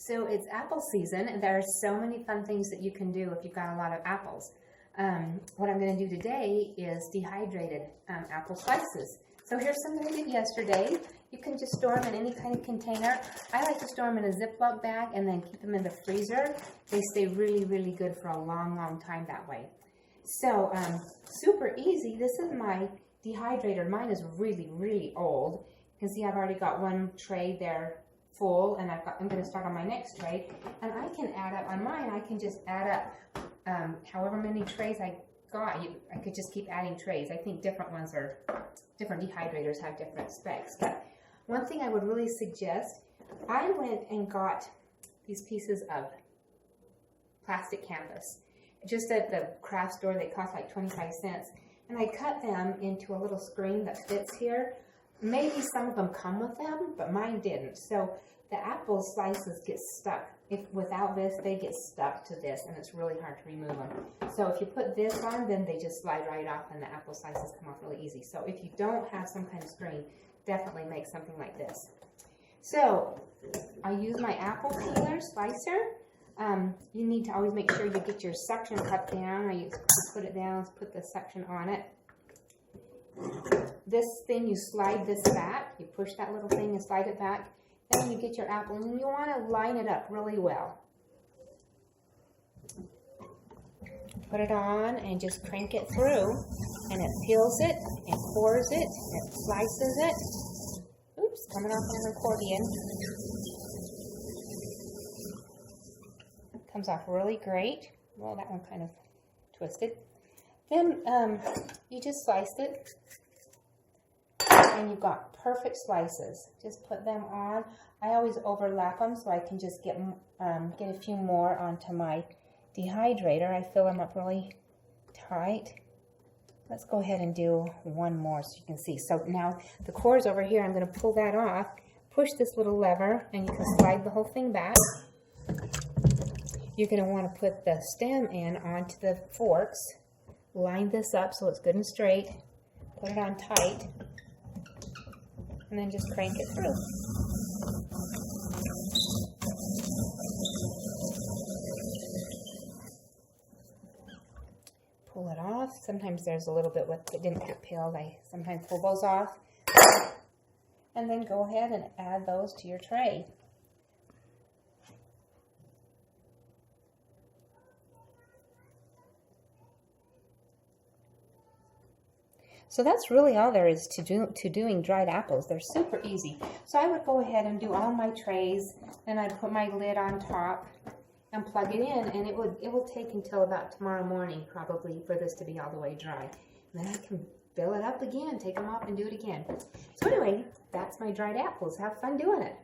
So it's apple season, and there are so many fun things that you can do if you've got a lot of apples. What I'm going to do today is dehydrated apple slices. So here's something I did yesterday. You can just store them in any kind of container. I like to store them in a Ziploc bag and then keep them in the freezer. They stay really, really good for a long, long time that way. So super easy. This is my dehydrator. Mine is really, really old. You can see I've already got one tray there full, and I'm going to start on my next tray. And I can add up on mine. I can just add up however many trays I got. I could just keep adding trays. I think different dehydrators have different specs. But one thing I would really suggest, I went and got these pieces of plastic canvas. Just at the craft store, they cost like 25 cents. And I cut them into a little screen that fits here. Maybe some of them come with them, but mine didn't. So the apple slices get stuck. Without this, they get stuck to this, and it's really hard to remove them. So if you put this on, then they just slide right off, and the apple slices come off really easy. So if you don't have some kind of screen, definitely make something like this. So I use my apple peeler slicer. You need to always make sure you get your suction cup down. I used to put it down, put the suction on it. This thing, you slide this back. You push that little thing and slide it back. Then you get your apple, and you want to line it up really well. Put it on and just crank it through, and it peels it, and pours it, and it slices it. Oops, coming off on an accordion. Comes off really great. Well, that one kind of twisted. Then you just sliced it, and you've got perfect slices. Just put them on. I always overlap them so I can just get a few more onto my dehydrator. I fill them up really tight. Let's go ahead and do one more so you can see. So now the core is over here. I'm going to pull that off, push this little lever, and you can slide the whole thing back. You're going to want to put the stem in onto the forks. Line this up so it's good and straight. Put it on tight. And then just crank it through. Pull it off. Sometimes there's a little bit that didn't get peeled. I sometimes pull those off. And then go ahead and add those to your tray. So that's really all there is to doing dried apples. They're super easy. So I would go ahead and do all my trays, and I'd put my lid on top and plug it in, and it will take until about tomorrow morning probably for this to be all the way dry. And then I can fill it up again, take them off, and do it again. So anyway, that's my dried apples. Have fun doing it.